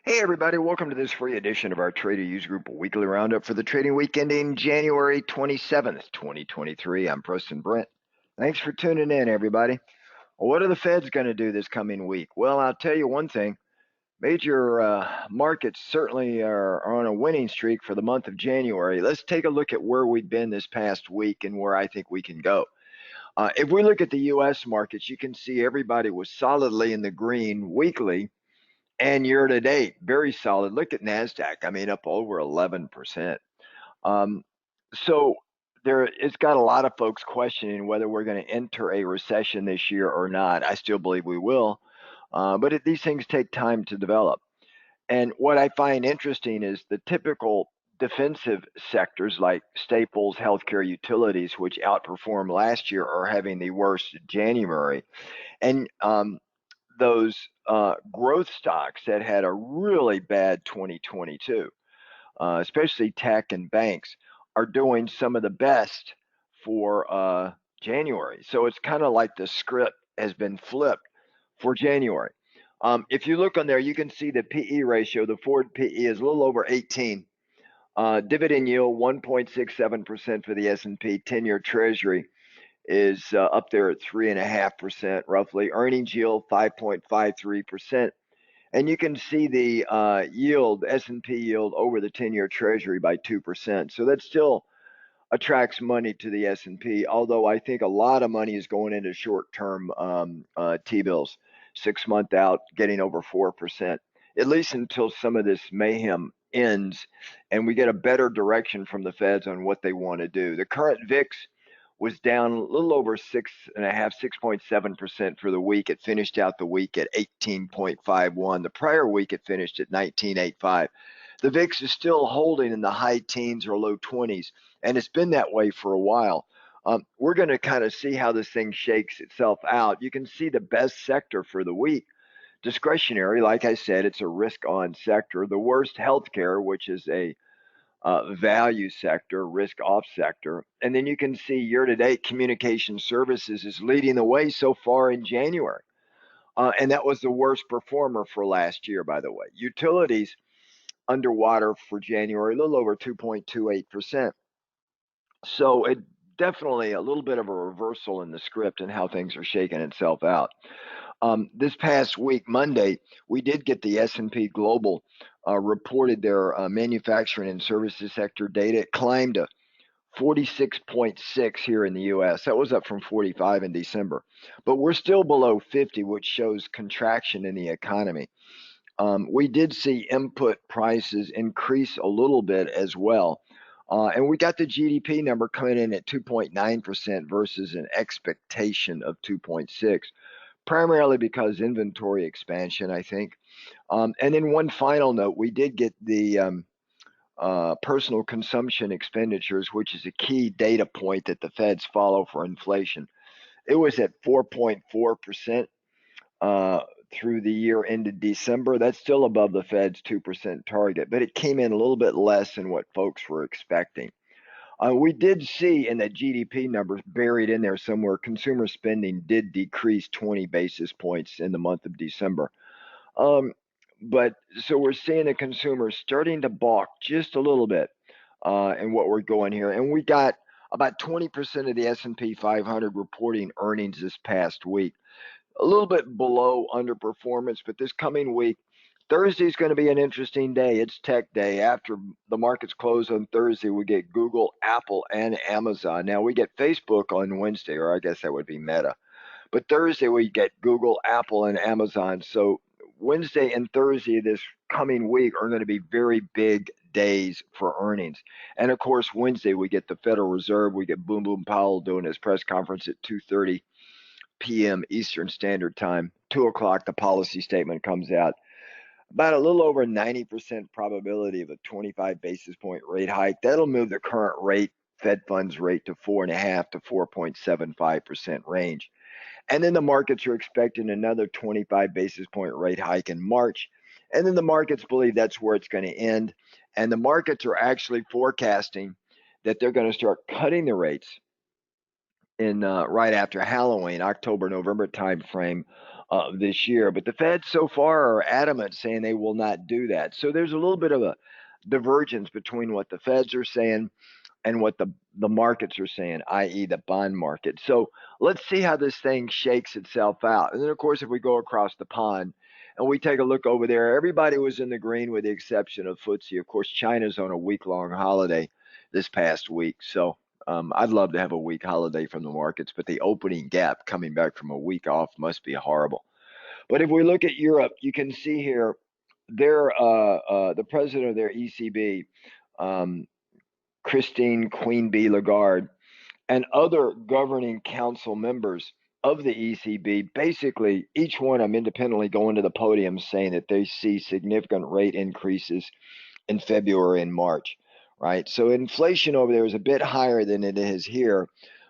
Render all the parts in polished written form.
Hey everybody, welcome to this free edition of our Trader Use Group Weekly Roundup for the trading week ending January 27th, 2023. I'm Preston Brent. Thanks for tuning in, everybody. Well, what are the Feds going to do this coming week? Well, I'll tell you one thing. Major markets certainly are on a winning streak for the month of January. Let's take a look at where we've been this past week and where I think we can go. If we look at the U.S. markets, you can see everybody was solidly in the green weekly and year to date, very solid. Look at NASDAQ. I mean, up over 11%. Um, so it's got a lot of folks questioning whether we're going to enter a recession this year or not. I still believe we will, but these things take time to develop. And what I find interesting is the typical defensive sectors like staples, healthcare, utilities, which outperformed last year, are having the worst January. And those growth stocks that had a really bad 2022, especially tech and banks, are doing some of the best for January. So it's kind of like the script has been flipped for January. If you look on there, you can see the PE ratio. The forward PE is a little over 18. Dividend yield 1.67% for the S&P 10-year Treasury is up there at 3.5% roughly. Earnings yield 5.53%, and you can see the yield, S&P yield over the 10-year Treasury by 2%. So that still attracts money to the S&P. Although I think a lot of money is going into short-term T-bills, 6 month out, getting over 4%. At least until some of this mayhem ends, and we get a better direction from the Feds on what they want to do. The current VIX was down a little over 6.7% for the week. It finished out the week at 18.51. The prior week it finished at 19.85. The VIX is still holding in the high teens or low 20s, and it's been that way for a while. We're going to kind of see how this thing shakes itself out. You can see the best sector for the week. Discretionary, like I said, it's a risk-on sector. The worst, healthcare, which is a value sector, risk off sector. And then you can see year to date, communication services is leading the way so far in January. And that was the worst performer for last year, by the way. Utilities underwater for January, a little over 2.28%. So it definitely a little bit of a reversal in the script and how things are shaking itself out. This past week, Monday, we did get the S&P Global reported their manufacturing and services sector data. It climbed to 46.6 here in the U.S. That was up from 45 in December. But we're still below 50, which shows contraction in the economy. We did see input prices increase a little bit as well. And we got the GDP number coming in at 2.9% versus an expectation of 2.6, primarily because inventory expansion, I think. And then one final note, we did get the personal consumption expenditures, which is a key data point that the Feds follow for inflation. It was at 4.4% through the year ended December. That's still above the Fed's 2% target, but it came in a little bit less than what folks were expecting. We did see in the GDP numbers buried in there somewhere, consumer spending did decrease 20 basis points in the month of December. But so we're seeing the consumer starting to balk just a little bit in what we're going here. And we got about 20% of the S&P 500 reporting earnings this past week. A little bit below underperformance, but this coming week, Thursday is going to be an interesting day. It's tech day. After the markets close on Thursday, we get Google, Apple, and Amazon. Now we get Facebook on Wednesday, or I guess that would be Meta. But Thursday we get Google, Apple, and Amazon. So Wednesday and Thursday this coming week are going to be very big days for earnings. And of course, Wednesday we get the Federal Reserve. We get Boom Powell doing his press conference at 2:30 p.m. Eastern Standard Time. 2 o'clock, the policy statement comes out. About a little over 90% probability of a 25 basis point rate hike. That'll move the current rate, Fed funds rate, to 4.5 to 4.75% range. And then the markets are expecting another 25 basis point rate hike in March. And then the markets believe that's where it's going to end. And the markets are actually forecasting that they're going to start cutting the rates in right after Halloween, October, November timeframe, this year. But the Fed so far are adamant saying they will not do that. So there's a little bit of a divergence between what the Feds are saying and what the markets are saying, i.e., the bond market. So let's see how this thing shakes itself out. And then, of course, if we go across the pond and we take a look over there, everybody was in the green with the exception of FTSE. Of course, China's on a week-long holiday this past week. So I'd love to have a week holiday from the markets, but the opening gap coming back from a week off must be horrible. But if we look at Europe, you can see here the president of their ECB, um, Christine Queen Bee Lagarde, and other governing council members of the ECB, basically each one of them independently going to the podium saying that they see significant rate increases in February and March, right? So inflation over there is a bit higher than it is here,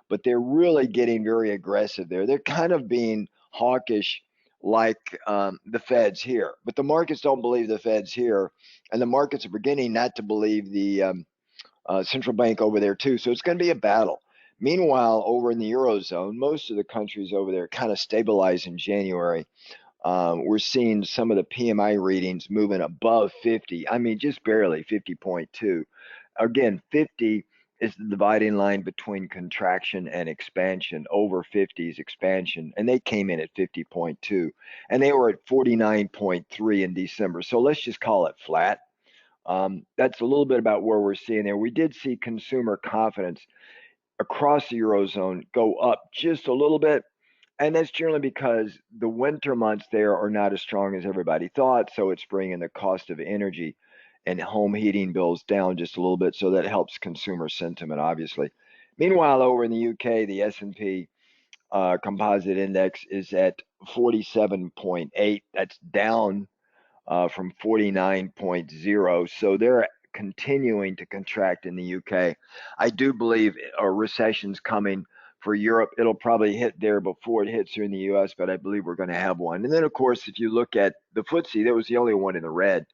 but they're really getting very aggressive there. They're kind of being hawkish like the Feds here, but the markets don't believe the Feds here, and the markets are beginning not to believe the central bank over there too. So it's going to be a battle. Meanwhile, over in the Eurozone, most of the countries over there kind of stabilize in January. We're seeing some of the PMI readings moving above 50. I mean, just barely 50.2. Again, 50 is the dividing line between contraction and expansion. Over 50 is expansion, and they came in at 50.2, and they were at 49.3 in December. So let's just call it flat. That's a little bit about where we're seeing there. We did see consumer confidence across the Eurozone go up just a little bit. And that's generally because the winter months there are not as strong as everybody thought. So it's bringing the cost of energy and home heating bills down just a little bit. So that helps consumer sentiment, obviously. Meanwhile, over in the UK, the S&P composite index is at 47.8. That's down from 49.0. So they're continuing to contract in the UK. I do believe a recession's coming for Europe. It'll probably hit there before it hits here in the US, but I believe we're going to have one. And then, of course, if you look at the FTSE, that was the only one in the red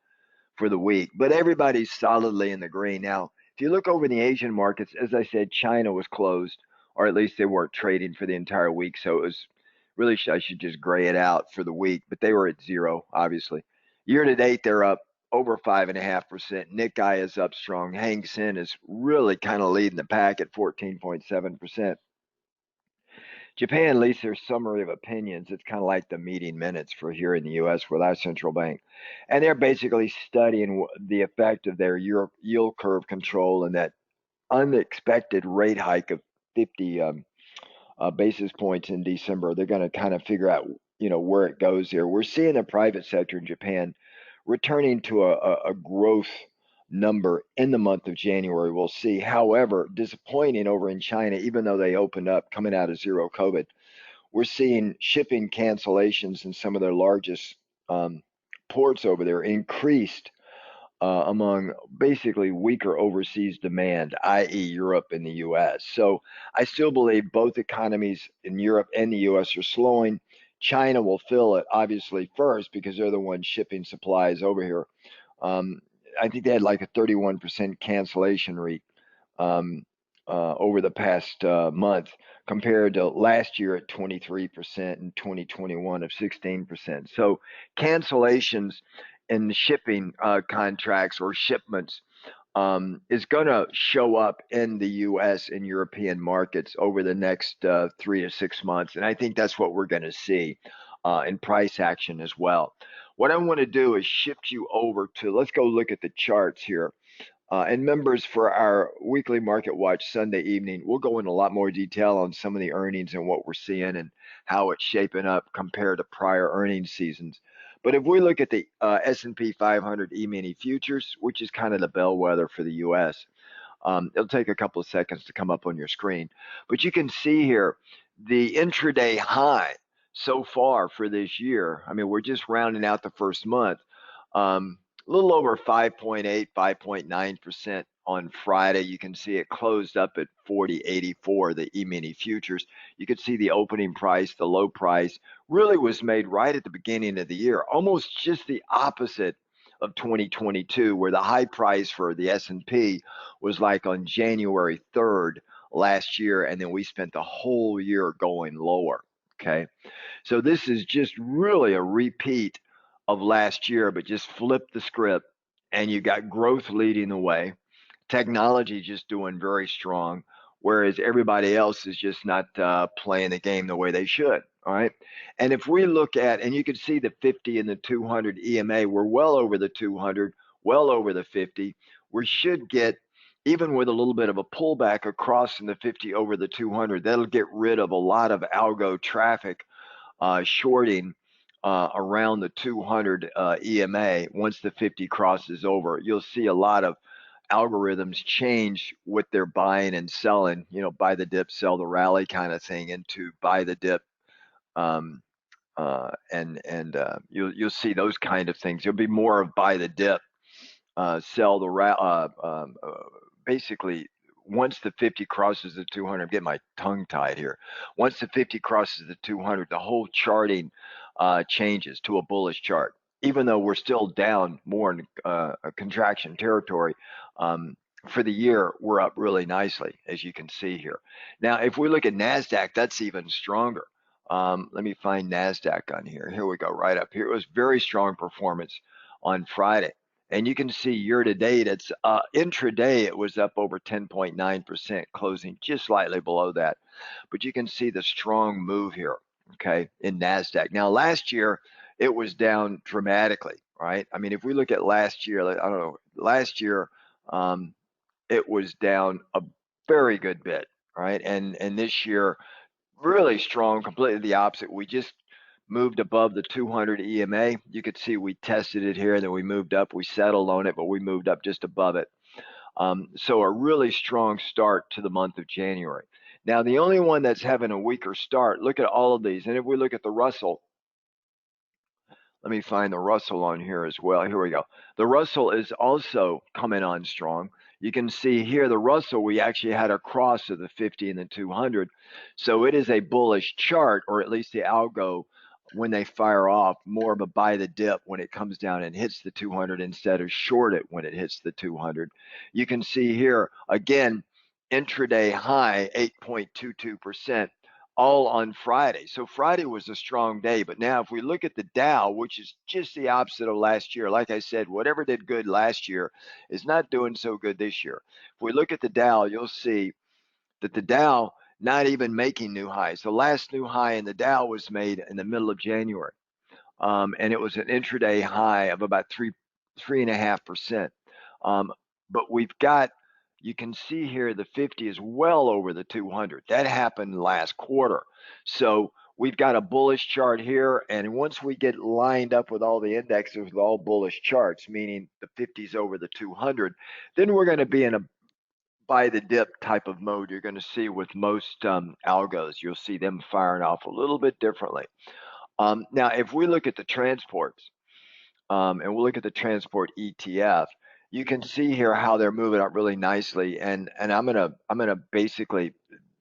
for the week, but everybody's solidly in the green. Now, if you look over in the Asian markets, as I said, China was closed, or at least they weren't trading for the entire week. So it was really, I should just gray it out for the week, but they were at zero, obviously. Year to date, they're up over 5.5%. Nikkei is up strong. Hang Seng is really kind of leading the pack at 14.7%. Japan leads their summary of opinions. It's kind of like the meeting minutes for here in the U.S. with our central bank. And they're basically studying the effect of their yield curve control and that unexpected rate hike of 50 basis points in December. They're going to kind of figure out, where it goes here. We're seeing the private sector in Japan returning to a growth number in the month of January. We'll see. However, disappointing over in China, even though they opened up coming out of zero COVID, we're seeing shipping cancellations in some of their largest ports over there increased among basically weaker overseas demand, i.e., Europe and the US. So I still believe both economies in Europe and the US are slowing. China will fill it, obviously, first because they're the ones shipping supplies over here. I think they had like a 31% cancellation rate over the past month compared to last year at 23% and 2021 of 16%. So cancellations in the shipping contracts or shipments is going to show up in the U.S. and European markets over the next 3 to 6 months. And I think that's what we're going to see in price action as well. What I want to do is shift you over to, let's go look at the charts here. And members, for our weekly Market Watch Sunday evening, we'll go into a lot more detail on some of the earnings and what we're seeing and how it's shaping up compared to prior earnings seasons. But if we look at the S&P 500 E-mini futures, which is kind of the bellwether for the U.S., it'll take a couple of seconds to come up on your screen. But you can see here the intraday high so far for this year. I mean, we're just rounding out the first month. A little over 5.8, 5.9% on Friday. You can see it closed up at 40.84, the E-mini futures. You can see the opening price, the low price, really was made right at the beginning of the year, almost just the opposite of 2022, where the high price for the S&P was like on January 3rd last year, and then we spent the whole year going lower. Okay. So this is just really a repeat of last year, but just flip the script and you got growth leading the way. Technology just doing very strong, whereas everybody else is just not playing the game the way they should. All right. And if we look at, and you can see the 50 and the 200 EMA, we're well over the 200, well over the 50. We should get, even with a little bit of a pullback across in the 50 over the 200, that'll get rid of a lot of algo traffic shorting around the 200 EMA. Once the 50 crosses over, you'll see a lot of algorithms change what they're buying and selling, buy the dip, sell the rally kind of thing, into buy the dip. Um, you'll see those kind of things. There'll be more of buy the dip, sell the basically once the 50 crosses the 200. I'm getting my tongue tied here. Once the 50 crosses the 200, the whole charting changes to a bullish chart. Even though we're still down more in a contraction territory, for the year, we're up really nicely, as you can see here. Now, if we look at NASDAQ, that's even stronger. Let me find NASDAQ on here. Here we go, right up here. It was very strong performance on Friday. And you can see year to date, it's intraday, it was up over 10.9%, closing just slightly below that. But you can see the strong move here, okay, in NASDAQ. Now, last year, it was down dramatically, right? I mean, if we look at last year, I don't know, last year, it was down a very good bit, right? And this year, really strong, completely the opposite. We just moved above the 200 EMA. You could see we tested it here, then we moved up. We settled on it, but we moved up just above it. So a really strong start to the month of January. Now, the only one that's having a weaker start, look at all of these. And if we look at the Russell, let me find the Russell on here as well. Here we go. The Russell is also coming on strong. You can see here the Russell, we actually had a cross of the 50 and the 200. So it is a bullish chart, or at least the algo, when they fire off, more of a buy the dip when it comes down and hits the 200 instead of short it when it hits the 200. You can see here, again, intraday high, 8.22%. All on Friday. So Friday was a strong day. But now if we look at the Dow, which is just the opposite of last year, like I said, whatever did good last year is not doing so good this year. If we look at the Dow, you'll see that the Dow not even making new highs. The last new high in the Dow was made in the middle of January. And it was an intraday high of about 3.5%. But we've got, you can see here the 50 is well over the 200. That happened last quarter. So we've got a bullish chart here. And once we get lined up with all the indexes with all bullish charts, meaning the 50's over the 200, then we're going to be in a buy the dip type of mode. You're going to see with most algos, you'll see them firing off a little bit differently. Now, if we look at the transports, and we'll look at the transport ETF, you can see here how they're moving up really nicely. And I'm gonna basically,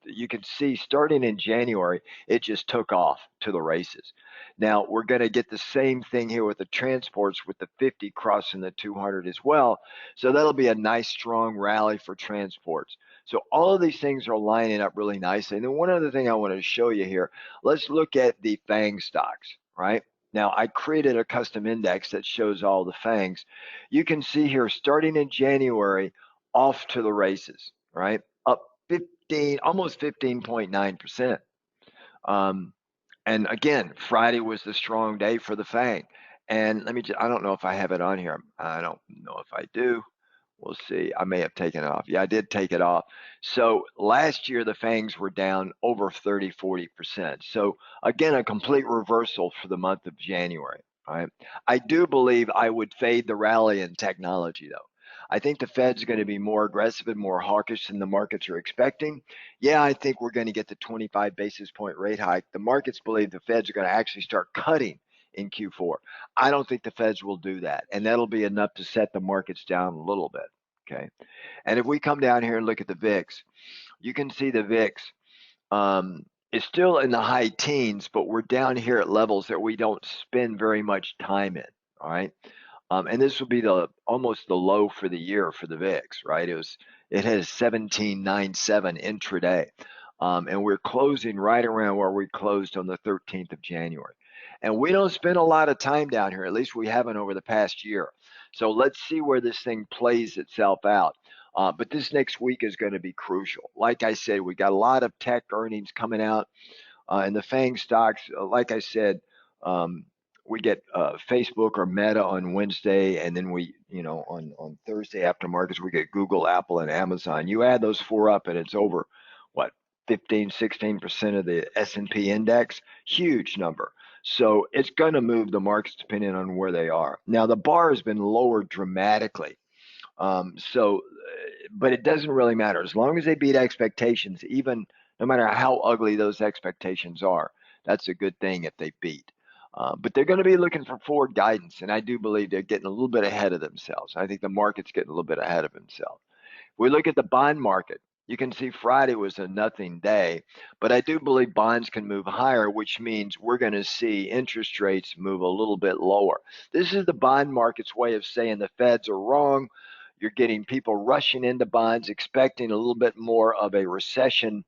you can see starting in January, it just took off to the races. Now we're going to get the same thing here with the transports, with the 50 crossing the 200 as well. So that'll be a nice strong rally for transports. So all of these things are lining up really nicely. And then one other thing I want to show you here, let's look at the FANG stocks, right? Now, I created a custom index that shows all the FANGs. You can see here, starting in January, off to the races, right? Up 15, almost 15.9%. And again, Friday was the strong day for the FANG. And let me just, I don't know if I have it on here. I don't know if I do. We'll see. I may have taken it off. Yeah, I did take it off. So last year, the FANGs were down over 30, 40%. So again, a complete reversal for the month of January. All right. I do believe I would fade the rally in technology, though. I think the Fed's going to be more aggressive and more hawkish than the markets are expecting. Yeah, I think we're going to get the 25 basis point rate hike. The markets believe the Fed's are going to actually start cutting in Q4. I don't think the Feds will do that, and that'll be enough to set the markets down a little bit, okay? And if we come down here and look at the VIX, you can see the VIX is still in the high teens, but we're down here at levels that we don't spend very much time in, all right? And this will be almost the low for the year for the VIX, right? It has 17.97 intraday. And we're closing right around where we closed on the 13th of January. And we don't spend a lot of time down here, at least we haven't over the past year. So let's see where this thing plays itself out. But this next week is going to be crucial. Like I said, we got a lot of tech earnings coming out. And the FANG stocks, like I said, we get Facebook or Meta on Wednesday, and then we, on Thursday after markets, we get Google, Apple, and Amazon. You add those four up, and it's over what 15, 16% of the S&P index. Huge number. So it's going to move the markets depending on where they are. Now the bar has been lowered dramatically. But it doesn't really matter as long as they beat expectations, even no matter how ugly those expectations are. That's a good thing if they beat. But they're going to be looking for forward guidance, and I do believe they're getting a little bit ahead of themselves. I think the market's getting a little bit ahead of himself. If we look at the bond market, you can see Friday was a nothing day, but I do believe bonds can move higher, which means we're going to see interest rates move a little bit lower. This is the bond market's way of saying the Feds are wrong. You're getting people rushing into bonds, expecting a little bit more of a recession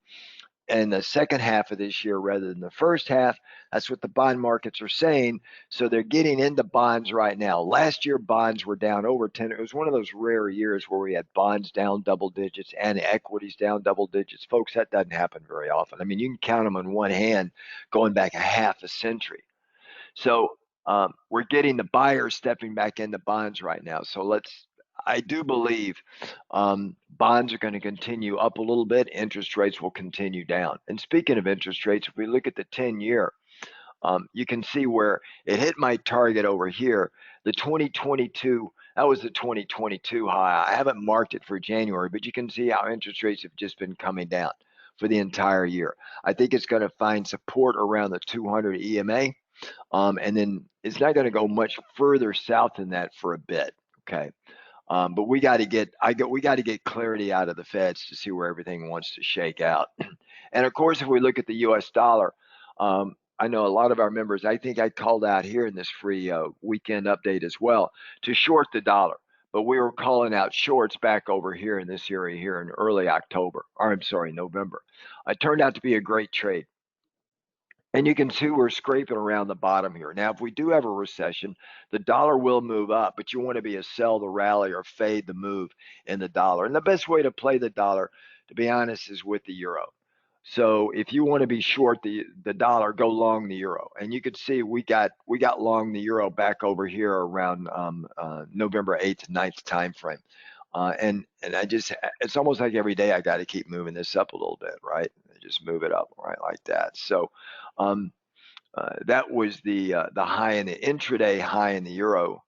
in the second half of this year rather than the first half. That's what the bond markets are saying. So they're getting into bonds right now. Last year, bonds were down over 10. It was one of those rare years where we had bonds down double digits and equities down double digits. Folks, that doesn't happen very often. I mean, you can count them on one hand going back a half a century. So we're getting the buyers stepping back into bonds right now. So I do believe bonds are going to continue up a little bit. Interest rates will continue down. And speaking of interest rates, if we look at the 10-year, you can see where it hit my target over here. The 2022, that was the 2022 high. I haven't marked it for January, but you can see how interest rates have just been coming down for the entire year. I think it's going to find support around the 200 EMA. And then it's not going to go much further south than that for a bit. Okay. But we got to get clarity out of the Feds to see where everything wants to shake out. And of course, if we look at the U.S. dollar, I know a lot of our members, I think I called out here in this free weekend update as well, to short the dollar. But we were calling out shorts back over here in this area here in early November. It turned out to be a great trade. And you can see we're scraping around the bottom here. Now, if we do have a recession, the dollar will move up, but you want to be a sell the rally or fade the move in the dollar. And the best way to play the dollar, to be honest, is with the euro. So if you want to be short the dollar, go long the euro. And you can see we got long the euro back over here around November 8th, 9th time frame. And it's almost like every day I got to keep moving this up a little bit, right? Just move it up, right, like that. So that was the high in the intraday high in the euro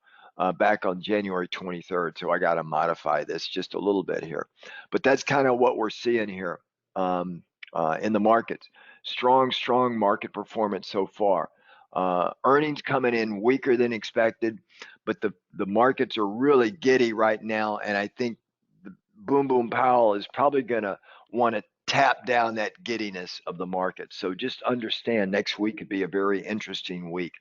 back on January 23rd. So I got to modify this just a little bit here, but that's kind of what we're seeing here in the markets. Strong market performance so far. Earnings coming in weaker than expected, but the markets are really giddy right now, and I think the Boom Powell is probably going to want to tap down that giddiness of the market. So just understand next week could be a very interesting week.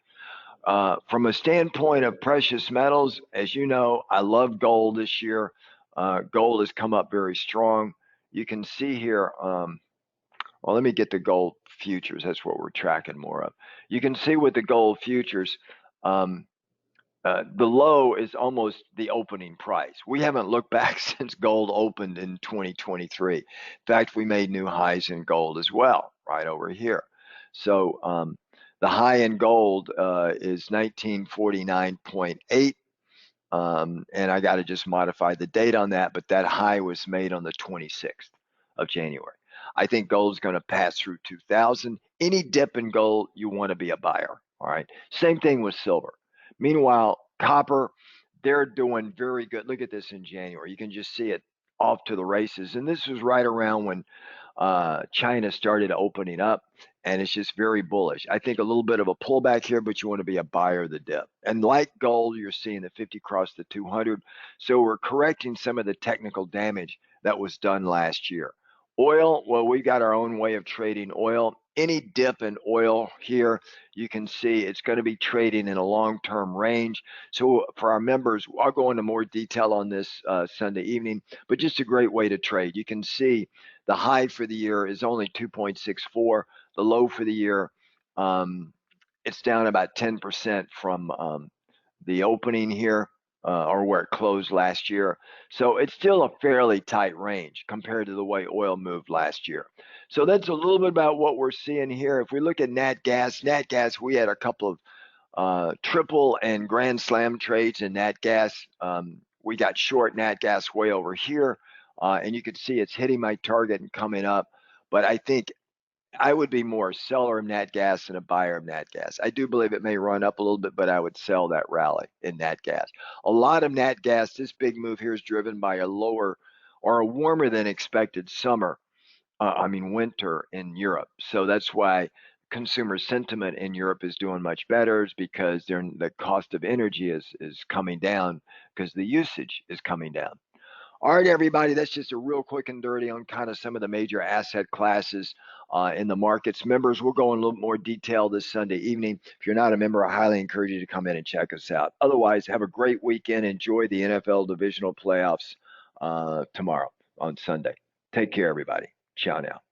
From a standpoint of precious metals, as you know, I love gold this year. Gold has come up very strong. You can see here, well, let me get the gold futures. That's what we're tracking more of. You can see with the gold futures, the low is almost the opening price. We haven't looked back since gold opened in 2023. In fact, we made new highs in gold as well, right over here. So the high in gold is 1949.8. And I got to just modify the date on that, but that high was made on the 26th of January. I think gold's going to pass through 2000. Any dip in gold, you want to be a buyer. All right. Same thing with silver. Meanwhile, copper, they're doing very good. Look at this in January. You can just see it off to the races. And this was right around when China started opening up, and it's just very bullish. I think a little bit of a pullback here, but you want to be a buyer of the dip. And like gold, you're seeing the 50 cross the 200. So we're correcting some of the technical damage that was done last year. Oil, well, we got our own way of trading oil. Any dip in oil here, you can see it's going to be trading in a long-term range. So for our members, I'll go into more detail on this Sunday evening, but just a great way to trade. You can see the high for the year is only 2.64. The low for the year, it's down about 10% from the opening here, or where it closed last year. So it's still a fairly tight range compared to the way oil moved last year. So that's a little bit about what we're seeing here. If we look at nat gas, we had a couple of triple and grand slam trades in nat gas. We got short nat gas way over here, and you can see it's hitting my target and coming up. But I think I would be more a seller of nat gas than a buyer of nat gas. I do believe it may run up a little bit, but I would sell that rally in nat gas. A lot of nat gas, this big move here is driven by a lower or a warmer than expected summer, winter in Europe. So that's why consumer sentiment in Europe is doing much better, is because the cost of energy is coming down because the usage is coming down. All right, everybody, that's just a real quick and dirty on kind of some of the major asset classes in the markets. Members, we'll go in a little more detail this Sunday evening. If you're not a member, I highly encourage you to come in and check us out. Otherwise, have a great weekend. Enjoy the NFL divisional playoffs tomorrow on Sunday. Take care, everybody. Ciao now.